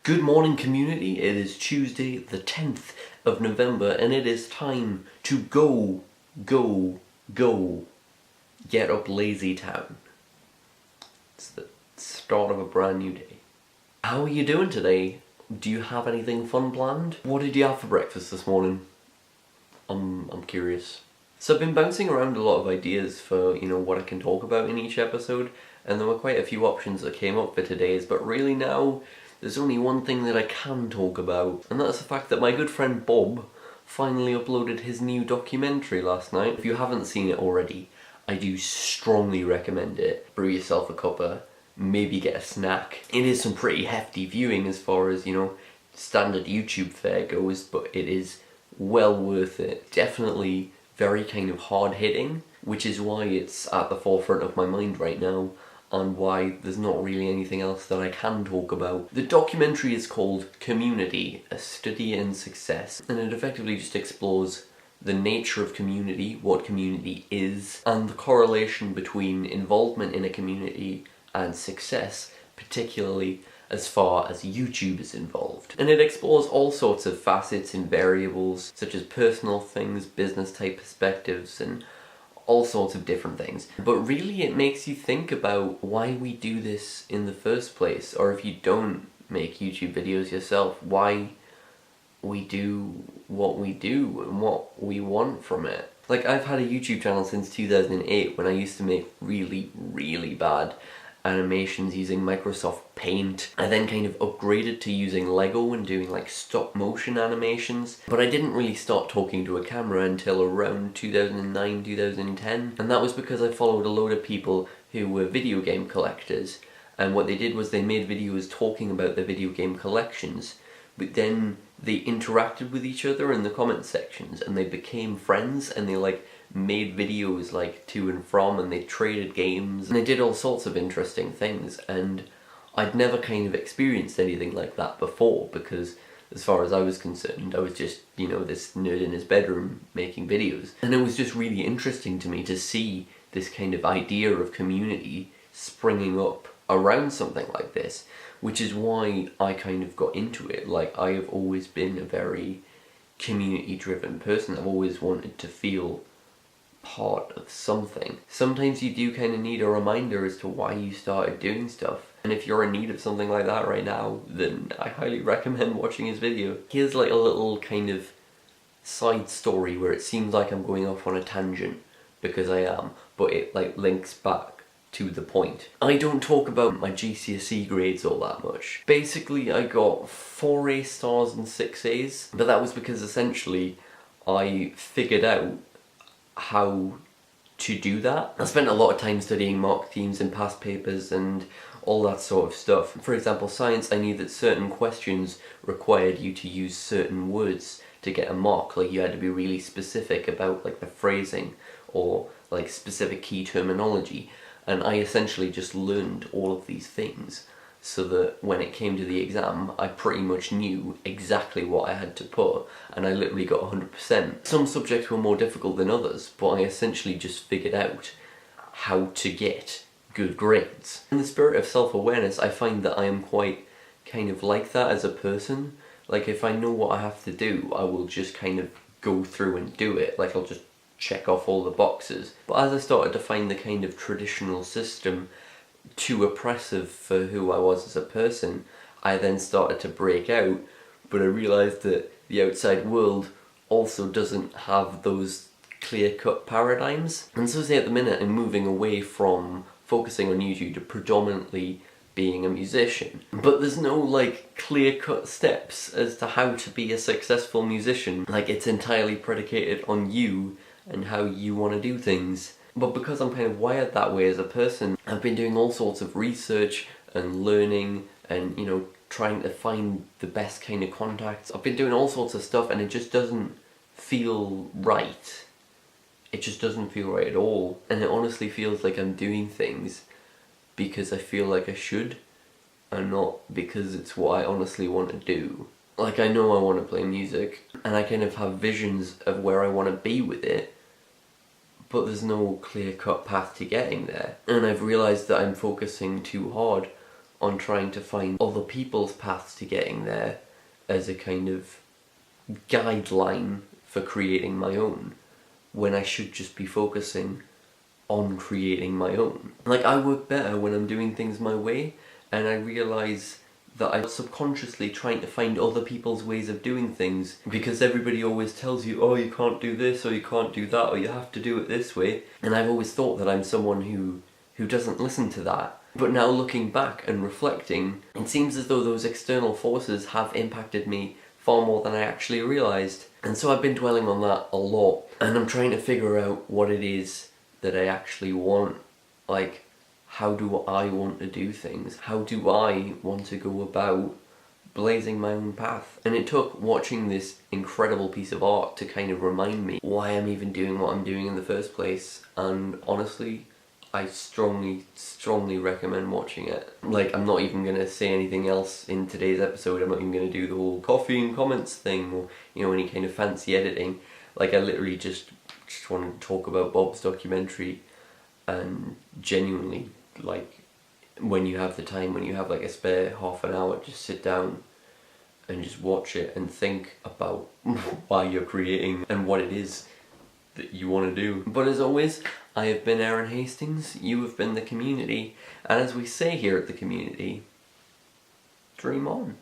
Good morning, community. It is Tuesday the 10th of November and it is time to go get up Lazy Town. It's the start of a brand new day. How are you doing today? Do you have anything fun planned? What did you have for breakfast this morning? I'm curious. So I've been bouncing around a lot of ideas for, what I can talk about in each episode, and there were quite a few options that came up for today's, but really now there's only one thing that I can talk about, and that's the fact that my good friend Bob finally uploaded his new documentary last night. If you haven't seen it already, I do strongly recommend it. Brew yourself a cuppa, maybe get a snack. It is some pretty hefty viewing as far as, standard YouTube fare goes, but it is well worth it. Definitely very kind of hard-hitting, which is why it's at the forefront of my mind right now, and why there's not really anything else that I can talk about. The documentary is called CommYOUnity, A Study in Success, and it effectively just explores the nature of community, what community is, and the correlation between involvement in a community and success, particularly as far as YouTube is involved. And it explores all sorts of facets and variables, such as personal things, business type perspectives, and all sorts of different things. But really it makes you think about why we do this in the first place, or if you don't make YouTube videos yourself, why we do what we do and what we want from it. Like, I've had a YouTube channel since 2008 when I used to make really, really bad animations using Microsoft Paint. I then kind of upgraded to using Lego and doing like stop motion animations, but I didn't really start talking to a camera until around 2009, 2010, and that was because I followed a load of people who were video game collectors, and what they did was they made videos talking about their video game collections, but then they interacted with each other in the comment sections and they became friends, and they made videos to and from, and they traded games and they did all sorts of interesting things. And I'd never kind of experienced anything like that before, because as far as I was concerned, I was just, this nerd in his bedroom making videos. And it was just really interesting to me to see this kind of idea of community springing up around something like this, which is why I kind of got into it. I have always been a very community-driven person. I've always wanted to feel part of something. Sometimes you do kind of need a reminder as to why you started doing stuff, and if you're in need of something like that right now, then I highly recommend watching his video. Here's a little kind of side story where it seems like I'm going off on a tangent, because I am, but it links back to the point. I don't talk about my GCSE grades all that much. Basically, I got 4 A stars and 6 A's, but that was because essentially I figured out how to do that. I spent a lot of time studying mock themes and past papers and all that sort of stuff. For example, science, I knew that certain questions required you to use certain words to get a mark. You had to be really specific about the phrasing or specific key terminology, and I essentially just learned all of these things so that when it came to the exam, I pretty much knew exactly what I had to put, and I literally got 100%. Some subjects were more difficult than others, but I essentially just figured out how to get good grades. In the spirit of self-awareness, I find that I am quite kind of like that as a person. If I know what I have to do, I will just kind of go through and do it. I'll just check off all the boxes. But as I started to find the kind of traditional system too oppressive for who I was as a person, I then started to break out, but I realised that the outside world also doesn't have those clear-cut paradigms. And so say at the minute I'm moving away from focusing on YouTube to predominantly being a musician. But there's no clear-cut steps as to how to be a successful musician. It's entirely predicated on you and how you want to do things. But because I'm kind of wired that way as a person, I've been doing all sorts of research and learning and, trying to find the best kind of contacts. I've been doing all sorts of stuff and it just doesn't feel right. It just doesn't feel right at all. And it honestly feels like I'm doing things because I feel like I should, and not because it's what I honestly want to do. I know I want to play music, and I kind of have visions of where I want to be with it, but there's no clear-cut path to getting there. And I've realised that I'm focusing too hard on trying to find other people's paths to getting there as a kind of guideline for creating my own, when I should just be focusing on creating my own. Like, I work better when I'm doing things my way, and I realise that I'm subconsciously trying to find other people's ways of doing things, because everybody always tells you, oh, you can't do this, or you can't do that, or you have to do it this way. And I've always thought that I'm someone who doesn't listen to that. But now looking back and reflecting, it seems as though those external forces have impacted me far more than I actually realised. And so I've been dwelling on that a lot, and I'm trying to figure out what it is that I actually want. Like, how do I want to do things? How do I want to go about blazing my own path? And it took watching this incredible piece of art to kind of remind me why I'm even doing what I'm doing in the first place. And honestly, I strongly recommend watching it. Like, I'm not even going to say anything else in today's episode. I'm not even going to do the whole coffee and comments thing, or, you know, any kind of fancy editing. Like, I literally just want to talk about Bob's documentary, and genuinely, like, when you have the time, when you have like a spare half an hour, just sit down and just watch it and think about why you're creating and what it is that you want to do. But as always, I have been Aaron Hastings, you have been the CommYOUnity, and as we say here at the CommYOUnity, dream on.